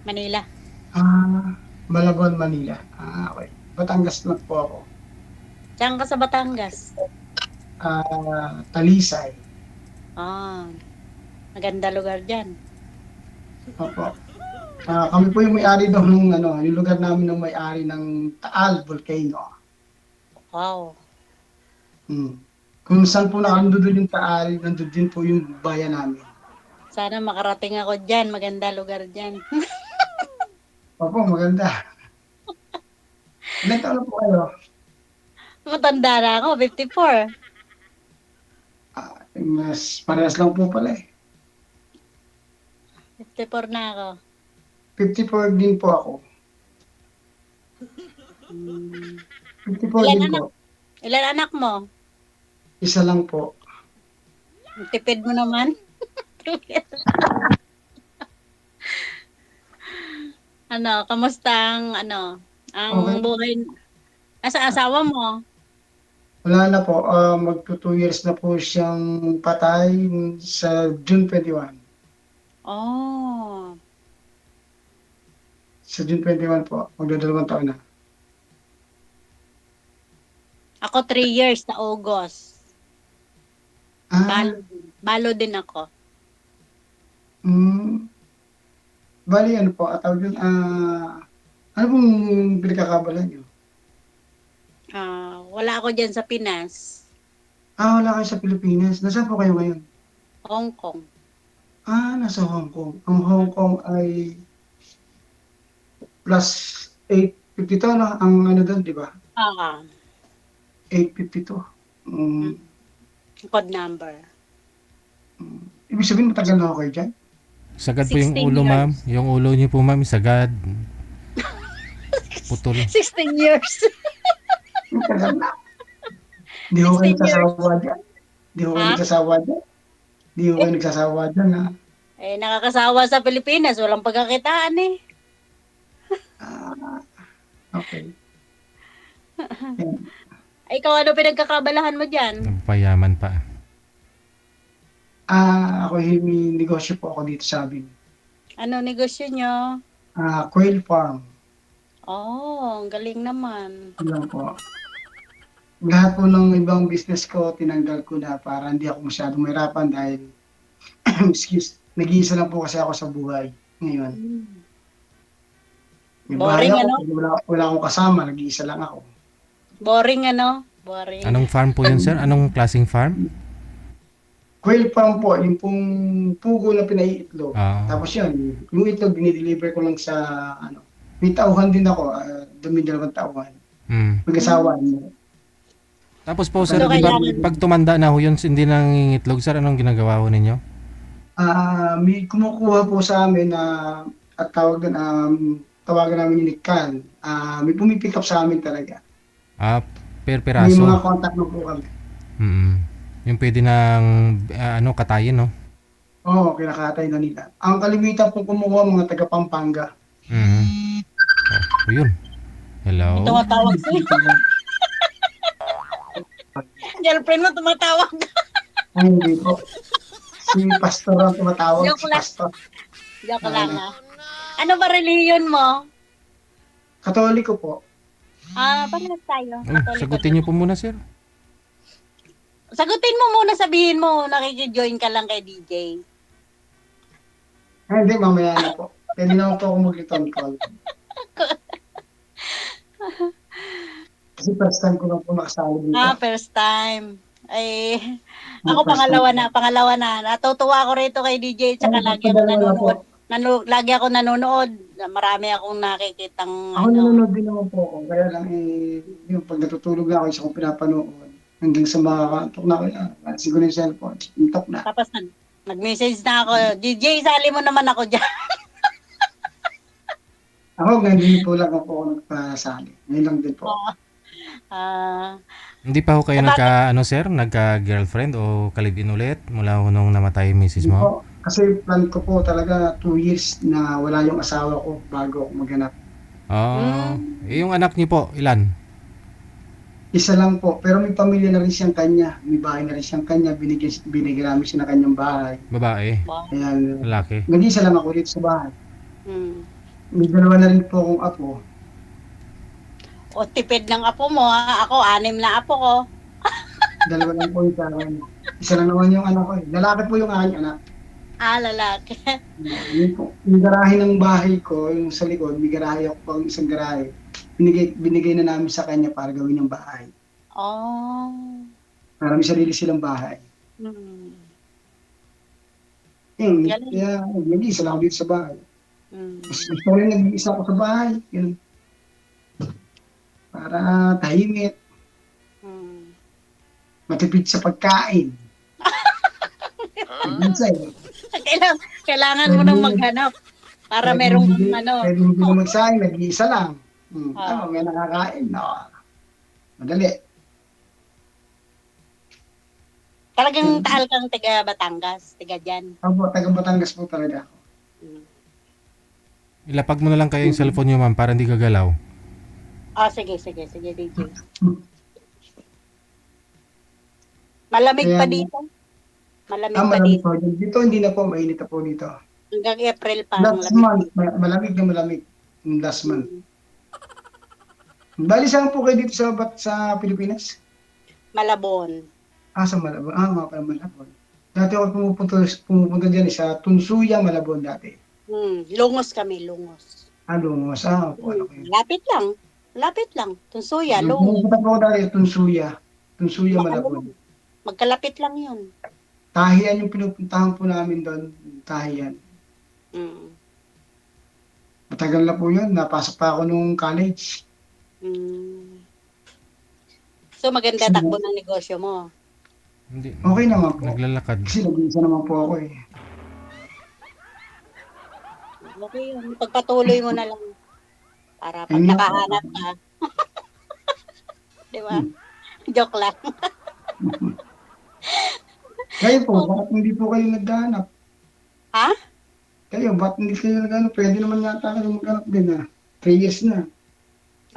Manila. Malabon, Manila. Okay. Batangas lang po ako. Diyan ka sa Batangas? Talisay. Ah, maganda lugar diyan. Opo. Kami po yung may-ari daw ng yung lugar namin ng may-ari ng Taal Volcano. Wow. Hmm. Kung saan po nakandun yung Taal, nandun din po yung bayan namin. Sana makarating ako diyan, maganda lugar diyan. Opo, maganda. Ilan taon na po kayo? Matanda na ako, 54. Mas parehas lang po pala eh. 54 na ako. 54 din po ako. Hmm. 54 Ilan din anak? po. Ilan anak mo? Isa lang po. Tipid mo naman. Kamusta ang Okay. buhay? Nasa asawa mo? Wala na po. Magto 2 years na po siyang patay sa June 21. Oh, Sa June 21 po. Magdadalawang taon na. ako 3 years sa August. Ah, Balo din ako. mm, bali ano po, tawag yun, ano pong pinagkakabalan niyo? Wala ako diyan sa Pinas, Wala kayo sa Pilipinas. Nasaan po kayo ngayon? Hong Kong. Nasa Hong Kong. Ang Hong Kong ay plus 852 na ang ano doon, di ba? Ah, 852. Mm, code number. ibig sabihin matagal na ako kayo dyan? Sagad po yung 16 ulo, ma'am. years. Yung ulo niyo po, ma'am, sagad. Putol. 16 years. Matagal na. Di ko kayo 16 years. nagsasawa dyan. Di ko kayo Ha? nagsasawa dyan. Di ko kayo nagsasawa dyan, ha? Nakakasawa sa Pilipinas, walang pagkakitaan eh. Ah, okay. Yan. Ikaw, ano pinagkakabalahan mo diyan? Payaman pa. Ako may negosyo po ako dito sa amin. Ano negosyo nyo? Quail farm. Oh, ang galing naman. Yan po. Lahat po ng ibang business ko, tinanggal ko na para hindi ako masyadong mahirapan dahil, nag-iisa lang po kasi ako sa buhay ngayon. May bahay Boring ako, ano? wala akong kasama, nag-iisa lang ako. Boring ano? Boring. Anong farm po yun, sir? Anong klaseng farm? Quail farm po, yung pong pugo na pinaiitlog. Ah. Tapos yun, yung itlog, dinideliver ko lang sa, may tauhan din ako, dalawang tauhan. Mag-asawa niyo. Tapos po, sir, So, di ba, kailangan- pag tumanda na ho yun, hindi nangingitlog, sir, anong ginagawa ho ninyo? May kumukuha po sa amin na at tawagan namin yung Nikan. May pumipick up sa amin talaga. Per May peraso. mga contact na po kami. Yung pwede ng, katayin, no? Oo, kinakatay na nila. Ang kalimitan po kumukuha mga taga Pampanga. Oh, yun. Hello? Tumatawag sa'yo. Girlfriend mo tumatawag. Ay, hindi po. Si Pastor ang tumatawag. Joke Si lang. Pastor. Joke lang ha. Ano ba reliyon mo? Katoliko po. Parehas tayo. Sagutin niyo po muna, sir. Sagutin mo muna, sabihin mo, nakikijoin ka lang kay DJ. Hindi, mamaya na po. Pwede na po ako mag-return call. Kasi first time ko lang po nakasali dito. First time. Ako pangalawa na. Natutuwa ako rito kay DJ, tsaka lagi ako nanonood. Lagi ako nanonood. Marami akong nakikitang Ako nanonood din naman po ako. Kaya lang yung pag natutulog na ako, isa kong pinapanood. Hanggang sa makakantok na ako, alisin ko na yung cellphone. Intok na. Tapos nag-message na ako, DJ, sali mo naman ako dyan. Ako, ngayon po lang ako nagpasali. Ngayon lang din po. Hindi pa ho kayo nagka-girlfriend o kalibin ulit mula ho nung namatay yung misis mo? Po, kasi plan ko po talaga 2 years na wala yung asawa ko bago ako maghanap. Yung anak niyo po, ilan? Isa lang po, pero may pamilya na rin siyang kanya. May bahay na rin siyang kanya. Binigyan namin siya ng kanyang bahay. Babae? Ayan. Lalaki? Nag-isa lang ako dito sa bahay. Mm. May dalawa na rin po akong apo. O tipid ng apo mo ha. Ako, 6 na apo ko. Dalawa lang po yung sa akin. Isa lang naman yung anak ko eh. Lalaki po yung aking anak. Lalaki. Yun po. Yung garahe ng bahay ko, yung sa likod, may garahe ako pang isang garahe. Binigay na namin sa kanya para gawin ng bahay. Oh. Para may sarili silang bahay. Mm. Yun, Galing. kaya nag-iisa lang ako dito sa bahay. Mm. Mas gusto ko rin nag-iisa ako sa bahay. Yun. Para tahimik, Mm. matipid sa pagkain. Minsan, Kailangan mo nang maghanap para merong ano. pwede hindi na magsaing, nag-iisa lang. Ah. May nakakain. No. Madali. Talagang taal kang taga Batangas, taga dyan. Ako, taga Batangas po talaga ako. Mm. Ilapag mo na lang kayo yung cellphone nyo, ma'am, para hindi gagalaw. Sige, DJ. Malamig pa Kaya- dito. Malamig pa Malamig dito. po. Dito hindi na po, mainit na po dito. Hanggang April pa. Last month, malamig na malamig. Yung last month. Bali saan po kayo dito sa Pilipinas? Malabon. Sa Malabon. Nga pala Malabon. Dati ako pumupunta dyan sa Tunsuya, Malabon dati. Lungos kami, lungos. Lungos. Po, ano kayo? Lapit lang. Tunsuya, lungos. Pumupunta po ako dati, Tunsuya. Tunsuya, Malabon. Magkalapit lang yun. Tahian yung pinupuntahan po namin doon. Tahian. Mm. Matagal na po yun. Napasok pa ako nung college. Mm. So maganda takbo ng negosyo mo. Hindi. Okay naman po. Naglalakad. Kasi nag-iisa naman po ako eh. Okay yun. Pagpatuloy mo na lang. Para pag Ayun na. nakahanap ka. Di ba? Joke lang. Kayo po, bakit hindi po kayo naghahanap? Ha? Kayo, bakit hindi kayo naghahanap? Pwede naman yata kayo maghanap din 3 years na.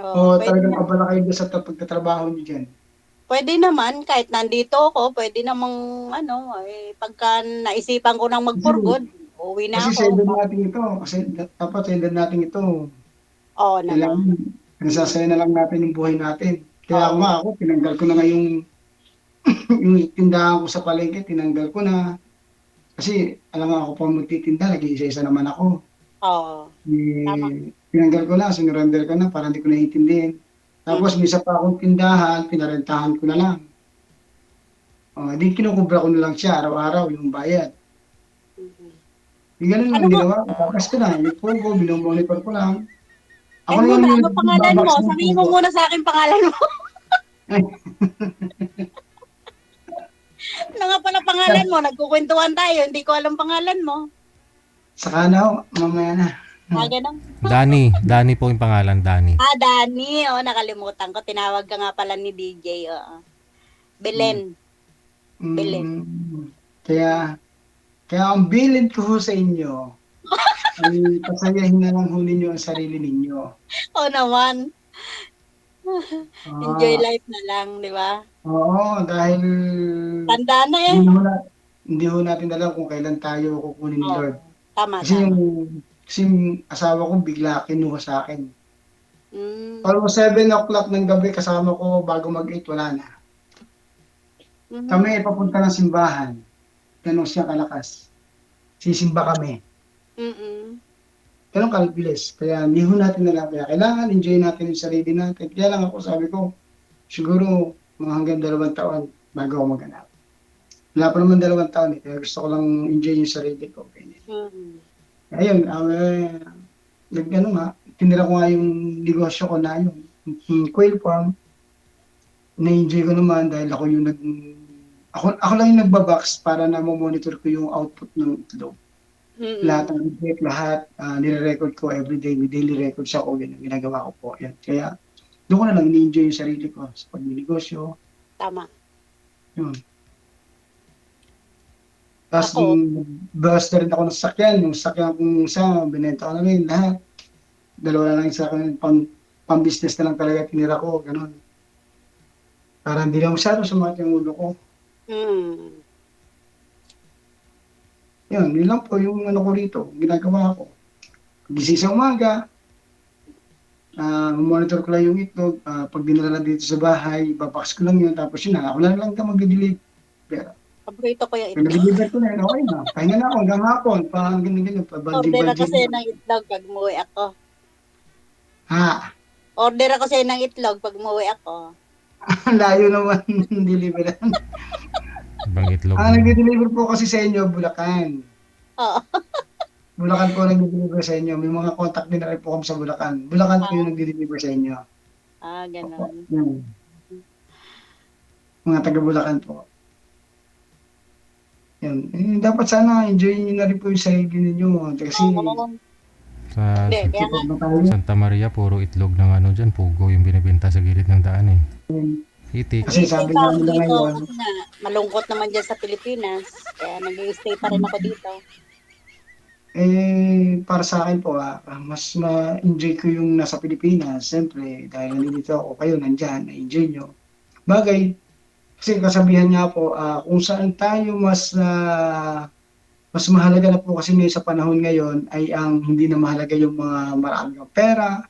Oo, O talagang abala kayo sa pagkatrabaho niyo dyan. pwede naman, kahit nandito ako, pwede namang, pagka naisipan ko nang mag-for-good, uwi na Kasi sa ako. edad natin ito, dapat sa edad natin ito, Oo naman. kailangan nasasaya na lang natin yung buhay natin. Kaya ako, tinanggal ko na nga yung tindahan ko sa palengke, tinanggal ko na. Kasi alam nga ako pa magtitinda, nag-iisa-isa naman ako. Oo. Tama. Tinanggal ko na, sinurrender ko na para hindi ko naiintindihan. Tapos may isa pa akong tindahan, pinarentahan ko na lang. Di kinukubra ko na lang siya araw-araw yung bayad. Mhm. Ganun lang ginawa ko. Tapos ko na, yung phone ko, binomonitor ko lang. Ano pangalan mo? Sabihin mo muna sa akin pangalan mo. Ano nga pala pangalan mo? Nagkukwentuhan tayo, hindi ko alam pangalan mo. Saka na, mamaya na. Ganun. Danny po yung pangalan, Danny. Danny. Nakalimutan ko. Tinawag ka nga pala ni DJ. Belen. Bilin. Kaya ang bilin ko ho sa inyo, ay pasayahin na lang ho ninyo ang sarili ninyo. Naman. Enjoy life na lang, di ba? Oo, dahil Tanda na eh. hindi ho natin alam kung kailan tayo kukunin ni Lord. Tama, Kasi tama. yung asawa ko bigla kinuha sa akin. Mm. Almost 7 o'clock ng gabi kasama ko bago mag-8, wala na. Mhm. Kami papunta ng simbahan. Ganun siya kalakas. Sisimba kami. Mm-mm. Ganun kalbilis. Kaya hindi ho natin alam. Kaya kailangan enjoy natin yung sarili natin. Kaya lang ako sabi ko, siguro mga hanggang 2 taon bago ako maghanap. Wala pa naman 2 taon eh. Kaya gusto ko lang enjoy yung sarili ko. Mm-mm. Ayun, tinira ko nga yung negosyo ko na yung quail farm. Na-enjoy ko naman dahil ako yung ako lang yung nagbabox para na monitor ko yung output ng itlog. Mm-mm. Lahat ng report, lahat nire-record ko everyday, may daily records ako, yun ang ginagawa ko po. Yan. Kaya doon ko na lang ini-enjoy yung sarili ko sa pagninegosyo. Tama. Yun. Tapos Ako? bawas na rin ako ng sakyan. Yung sakyan kong isa, binenta ko na rin lahat. 2 na lang sa akin, pang-business na lang talaga tinira ko, ganun. Para hindi lang masyado sumakit yung ulo ko. Mm. Yun lang po yung ano ko rito, ginagawa ko. gising sa umaga, monitor ko lang yung itlog, pag dinala na dito sa bahay, ipapax ko lang yun, tapos yun na, ako lang ka mag-deliver. Pero, Paborito ko yung pag itlog. na-deliver ko na yun, okay na. Pahinga na ako hanggang hapon, parang ganyan-ganyan, Order ako pabaldig-baldig sa'yo na. ng itlog pag umuwi ako. Ha, Order ako sa'yo ng itlog pag umuwi ako. ang layo naman ng deliveran. Ibang itlog Ang na. nag-deliver po kasi sa inyo, Bulacan. Oo. Bulacan po nag-deliver sa inyo. May mga contact din na rin po kami sa Bulacan. Bulacan po yung nag-deliver sa inyo. Opo. Ganon. Yan. Mga taga Bulacan po. Yan. Dapat sana enjoy niyo na rin po yung sarili ninyo. Kasi Oo. Sa Hindi, kaya nga, sipag na tayo. Santa Maria, puro itlog ng ano dyan, pugo yung binibenta sa gilid ng daan eh. Itik. Kasi sabi nga nila dito, ngayon, kasi nga, malungkot naman dyan sa Pilipinas. Kaya nag-stay pa rin ako dito. para sa akin po, mas ma-enjoy ko yung nasa Pilipinas. Siyempre, dahil nandito ako, kayo nandyan, na-enjoy nyo. Bagay, kasi kasabihan nga po, kung saan tayo mas mahalaga na po kasi ngayon sa panahon ngayon ay ang hindi na mahalaga yung mga marami ng pera,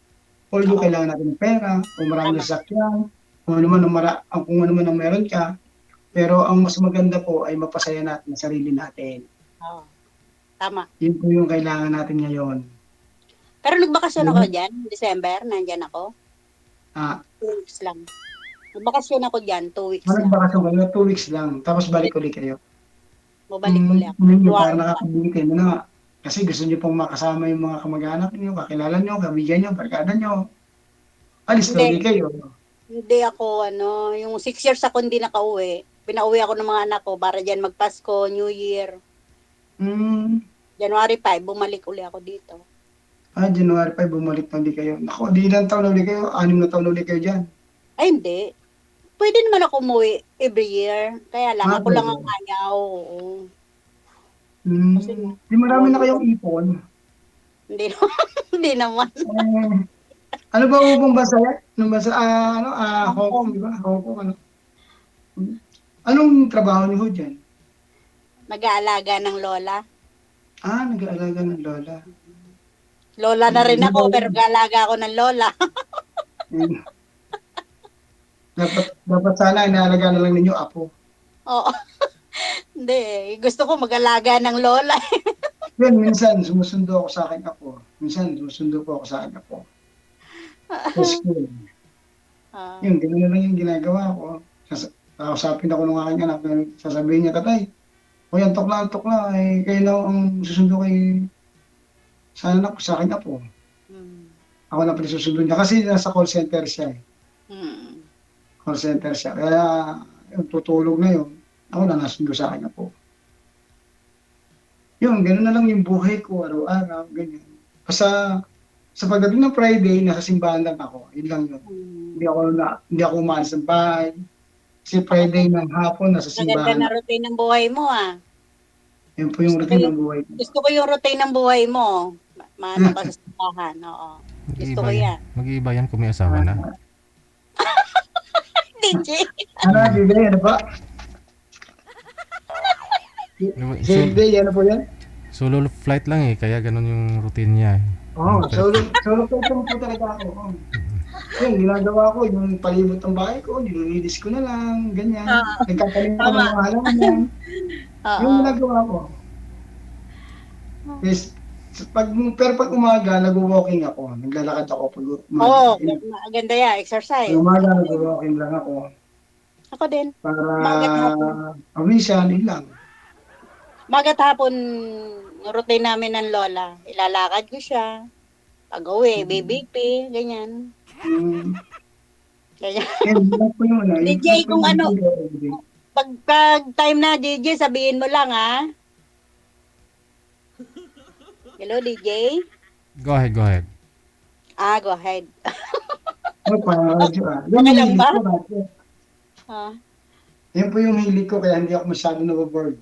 although Oo. kailangan natin ng pera, kung marami Tama. na sasakyan, kung ano man ang meron ka, pero ang mas maganda po ay mapasaya natin ang sarili natin. Oo. Tama. Yun po yung kailangan natin ngayon. Pero nagbakasyon ako dyan, December, nandyan ako. Ah, 2 weeks lang. Nagbakasyon ako dyan, 2 weeks Manang lang. bakasyon kayo, 2 weeks lang, tapos balik ulit kayo. Bumalik ulit ako. Ninyo, Wow. parang nakakabitin mo na. Kasi gusto niyo pong makasama yung mga kamag-anak niyo, kakilala niyo, kaibigan niyo, barkada niyo. Alis na Hindi. ulit kayo. Hindi ako, yung 6 years ako hindi nakauwi. Pinauwi ako ng mga anak ko para dyan magpasko, New Year. Hmm, January 5, bumalik uli ako dito. January 5, bumalik na ulit kayo. Naku, di ilang taon na ulit kayo, 6 na taon na ulit kayo dyan. Ay, hindi. Pwede naman ako umuwi every year. Kaya lang, ako lang ang Pwede. ayaw. Oo. Hmm, Kasi nga, di marami na kayong ipon. Hindi naman. Hindi naman. Ano ba ubong bansa yan? Anong bansa? Hong Kong, di ba? Hong Kong, ano? Anong trabaho niyo ho dyan? Nag-aalaga ng lola. Nag-aalaga ng lola. Lola na rin ako, pero nag-aalaga ako ng lola. Hmm. Dapat sana inaalaga na lang ninyo apo. Oo. Hindi. Gusto ko mag-alaga ng lola. Yan, minsan sumusundo ako sa akin apo. Minsan sumusundo po ako sa akin apo. Sa school. Yun, gano'n na lang yung ginagawa ko. Kausapin ako ng aking anak. Sasabihin niya, tatay, o yan, antok na. Kayo na ang susundo kay sa anak ko, sa akin apo. Ako na pala susundo niya. Kasi nasa call center siya eh. Call center siya. Kaya, yung tutulog na yun. Ako na nasundo sa akin apo. Yun, gano'n na lang yung buhay ko, araw-araw, ganyan. Basta, sa pagdating ng Friday, nasa simbahan lang ako. Yun lang yun. Hindi ako umalis ng bahay. Kasi Friday ng hapon, nasa Maganda simbahan. na routine ng buhay mo, ah. Yun po yung routine ng buhay ko. Gusto ko yung routine ng buhay mo. Maano ka sa simbahan, oo. Gusto ko yan. Mag-iiba yan kung may asawa na. DJ. Bibili, ano ba? So, Tuesday, ano po yan? solo flight lang eh, kaya ganun yung routine niya eh. Solo po talaga ako. Yun, ginagawa ko, yung palibot ng bahay ko, nililinis ko na lang, ganyan. Nagkatanim ko ng mga halaman. Yung ginagawa ko. Yes, pero pag umaga, nag-walking ako. Naglalakad ako pag umaga. Maganda yan, exercise. Pag umaga, nag-walking lang ako. Ako din. Para pawisan, yun lang. Magat hapon, routine namin ng lola. Ilalakad ko siya. Pag-uwi, BBP, ganyan. Ganyan. DJ, kung ano, pag time na, DJ, sabihin mo lang, ha? Hello, DJ? Go ahead. Go ahead. Okay lang ba? Yan po yung hilig ko, kaya hindi ako masyado na-board.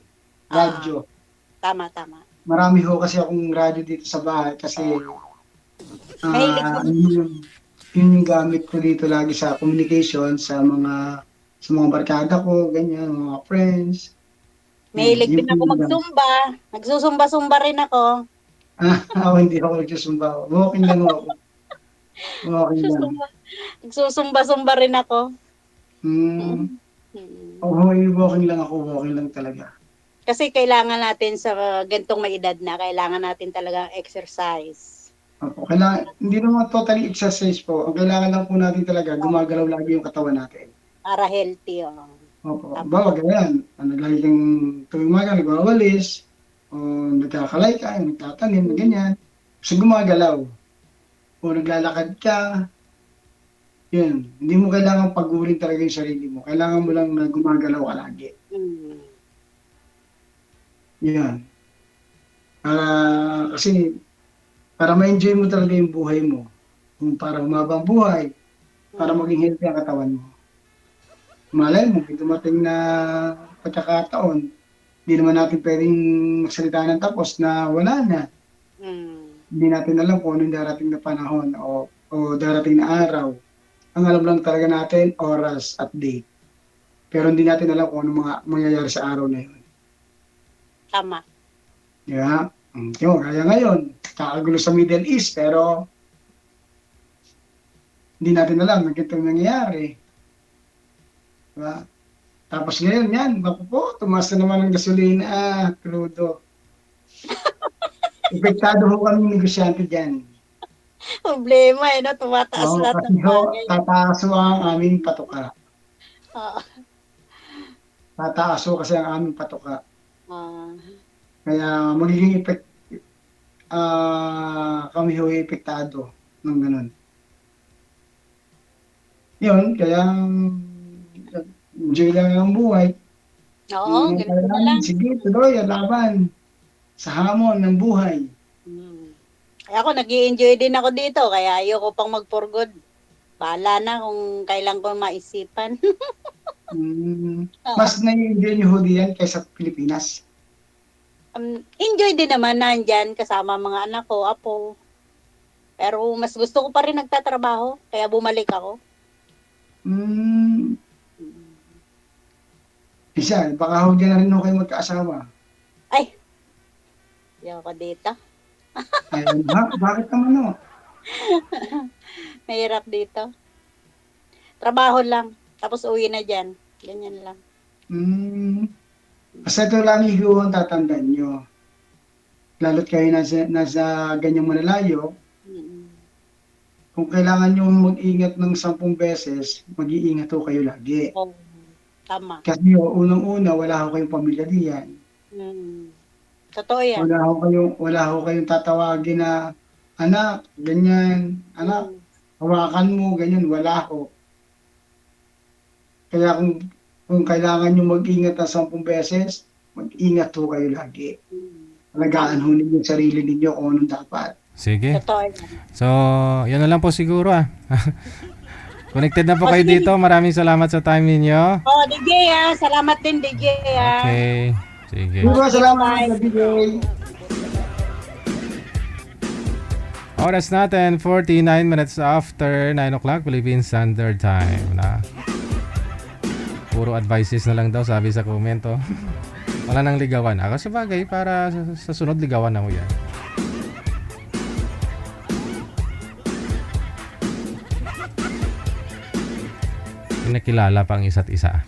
Radyo. Tama. Marami ho kasi akong radyo dito sa bahay kasi yun yung gamit ko dito lagi sa communication sa mga barkada ko, ganyan, mga friends. Mahilig din ako magsumba. Nagsusumba-sumba rin ako. Ako hindi ako nagsusumba. Walking lang ako. Walking lang. Nagsusumba-sumba rin ako. Hmm. Mm. Walking lang ako. Walking lang talaga. Kasi kailangan natin sa gantong may edad na, kailangan natin talaga exercise. Opo. Kailangan, hindi naman totally exercise po. Ang kailangan lang po natin talaga, gumagalaw lagi yung katawan natin. Para healthy. Oh. Opo. Tama. Bawa ganyan. Lagi kang tuwing umaga, nagwawalis, o nagkakalay ka, nagtatanim, ganyan. So gumagalaw. O naglalakad ka, yun. Hindi mo kailangan pagurin talaga yung sarili mo. Kailangan mo lang na gumagalaw ka lagi. Mm. Yan. Kasi para ma-enjoy mo talaga yung buhay mo. Kung para humaba ang buhay, para maging healthy ang katawan mo. Malay mo, may dumating na pagkakataon, hindi naman natin pwedeng magsalita ng tapos na wala na. Mm. Hindi natin alam kung anong darating na panahon o darating na araw. Ang alam lang talaga natin, oras at date. Pero hindi natin alam kung anong mga mangyayari sa araw na yun. Tama. Yeah. Yung, kaya ngayon, kakagulo sa Middle East, pero hindi natin alam na ganito nangyayari. Diba? Tapos ngayon yan, naku po, tumaas na naman ang gasolina, crudo. Epektado ho kami negosyante dyan. Problema no? Tumataas Oo, lahat kasi ng ho, bagay. tataas ho ang aming patuka. Oo. Tataas ho kasi ang aming patuka. Ah. Kaya magiging kami ho epektado ng ganun. Yun, kaya enjoy lang ang buhay. Oo, ganito na lang. Sige, tuloy, laban sa hamon ng buhay. Mm. Kaya ako, nag-i-enjoy din ako dito, kaya ayoko pang mag-for good. Bahala na kung kailan ko maisipan. Mas na-enjoy nyo ho diyan kaysa Pilipinas. Enjoy din naman nandyan kasama mga anak ko, apo. Pero mas gusto ko pa rin nagtatrabaho, kaya bumalik ako. Isa, baka ho dyan na rin ho kayo magkaasawa. Ay, ayoko dito. Ayun, bakit naman ho? Mahirap dito. Trabaho lang, tapos uwi na dyan. Ganyan lang. Basta ito lang ho ang tatandaan nyo. Lalo't kayo nasa ganyang malalayo, Mm. kung kailangan nyo mag-ingat ng 10 beses, mag-iingat ho kayo lagi. Oh, tama. Kasi unang-una, wala ho kayong pamilya diyan. Totoo yan. Wala ho kayong tatawagin na anak, ganyan, anak, hawakan mo, ganyan, wala ho. Kaya kung kailangan nyo mag-ingat ng 10 beses, mag-ingat ho kayo lagi. Alagaan ho ninyo yung sarili ninyo kung anong dapat. Sige. Totoo yan. So, yan na lang po siguro Connected na po kayo dito. Maraming salamat sa time ninyo. Oh, DJ salamat din DJ Okay. Sige. Salamat, DJ. Oras natin, 49 minutes after 9 o'clock, Philippine Standard Time. Puro advices na lang daw, sabi sa komento. Wala nang ligawan. Ako sa bagay, para sa sunod ligawan ako yan. Pinakilala pang isa't isa.